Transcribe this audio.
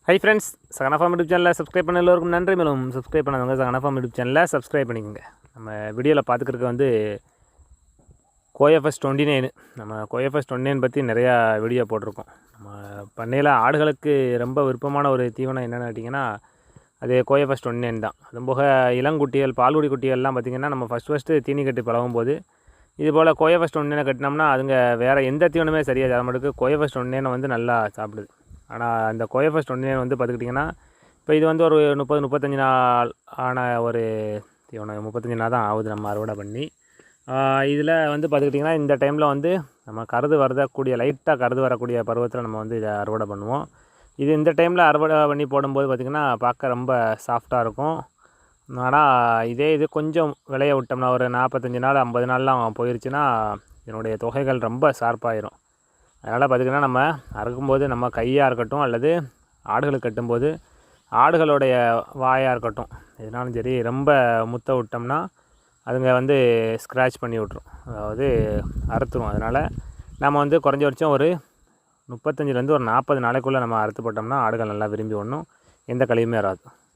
Hi friends, Sahana form YouTube சேனலில் subscribe பண்ண எல்லோருக்கும் நன்றி. மேலும் சப்ஸ்கிரைப் பண்ணாதவங்க சகனா ஃபார்ம் யூடியூப் சேனலில் சப்ஸ்கிரைப் பண்ணிக்கோங்க. நம்ம வீடியோவில் பார்த்துக்கிறதுக்கு வந்து கோஎஃப்எஸ் 29. நம்ம கோஎஃப்எஸ் 29 பற்றி நிறையா வீடியோ போட்டிருக்கோம். நம்ம பண்ணையில் ஆடுகளுக்கு ரொம்ப விருப்பமான ஒரு தீவனம் என்னென்னு கேட்டிங்கன்னா அது கோஎஃப்எஸ் 29 தான். அதுபோக இளங்குட்டிகள் பால்குடி குட்டிகள்லாம் பார்த்திங்கன்னா நம்ம ஃபஸ்ட்டு தீனி கட்டி பழகும்போது இதுபோல் கோஎஃப்எஸ் 29 கட்டினோம்னா அதுங்க வேறு எந்த தீவனமே சரியாக தர மாட்டேங்குது. கோஎஃப்எஸ் 29 வந்து நல்லா சாப்பிடுது. ஆனால் அந்த கோஎஃப்எஸ் 29 வந்து பார்த்துக்கிட்டிங்கன்னா இப்போ இது வந்து ஒரு 30-35 நாள் ஆன ஒரு தீவனம். 35 நாள் தான் ஆகுது நம்ம அறுவடை பண்ணி. இதில் வந்து பார்த்துக்கிட்டிங்கன்னா இந்த டைமில் வந்து நம்ம கருது வரக்கூடிய லைட்டாக கருது வரக்கூடிய பருவத்தில் நம்ம வந்து இதை அறுவடை பண்ணுவோம். இது இந்த டைமில் அறுவடை பண்ணி போடும்போது பார்த்திங்கன்னா பார்க்க ரொம்ப சாஃப்டாக இருக்கும். ஆனால் இது கொஞ்சம் விளைய விட்டோம்னா ஒரு 45 நாள் 50 நாள்லாம் போயிடுச்சுன்னா இதனுடைய தொகைகள் ரொம்ப ஷார்ப்பாயிரும். அதனால் பார்த்திங்கன்னா நம்ம அறுக்கும்போது நம்ம கையாக இருக்கட்டும் அல்லது ஆடுகளுக்கு கட்டும்போது ஆடுகளுடைய வாயாக இருக்கட்டும் எதுனாலும் சரி ரொம்ப முத்த விட்டோம்னா அதுங்க வந்து ஸ்க்ராட்ச் பண்ணி விட்ரும், அதாவது அறுத்துரும். அதனால் நம்ம வந்து குறைஞ்சபட்சம் ஒரு 35 ஒரு 40 நாளைக்குள்ளே நம்ம அறுத்து போட்டோம்னா ஆடுகள் நல்லா விரும்பி ஒன்றும் எந்த கழிவுமே வராது.